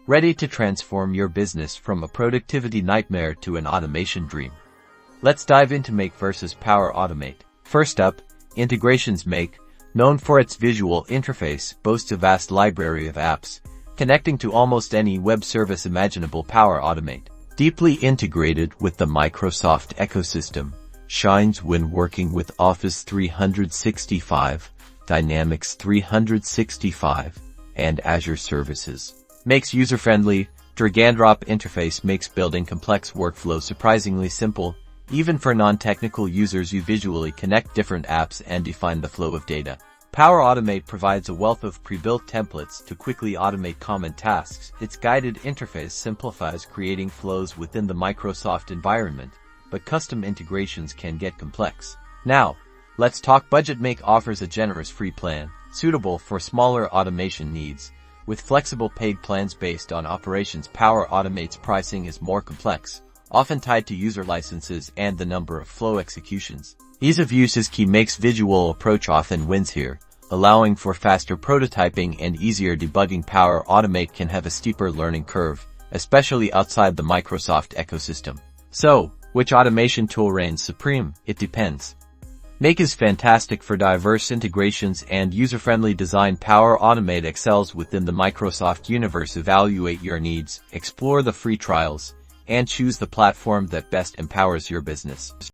ready to transform your business from a productivity nightmare to an automation dream. Let's dive into Make versus Power Automate. First up, integrations. Make, known for its visual interface, boasts a vast library of apps, connecting to almost any web service imaginable. Power Automate, deeply integrated with the Microsoft ecosystem, shines when working with Office 365, Dynamics 365, and Azure services. Makes user-friendly, drag-and-drop interface makes building complex workflows surprisingly simple. Even for non-technical users, you visually connect different apps and define the flow of data. Power Automate provides a wealth of pre-built templates to quickly automate common tasks. Its guided interface simplifies creating flows within the Microsoft environment, but custom integrations can get complex. Now, let's talk budget. Make offers a generous free plan, suitable for smaller automation needs, with flexible paid plans based on operations. Power Automate's pricing is more complex, often tied to user licenses and the number of flow executions. Ease of use is key. Makes visual approach often wins here, allowing for faster prototyping and easier debugging. Power Automate can have a steeper learning curve, especially outside the Microsoft ecosystem. So, which automation tool reigns supreme? It depends. Make is fantastic for diverse integrations and user-friendly design. Power Automate excels within the Microsoft universe. Evaluate your needs, explore the free trials, and choose the platform that best empowers your business.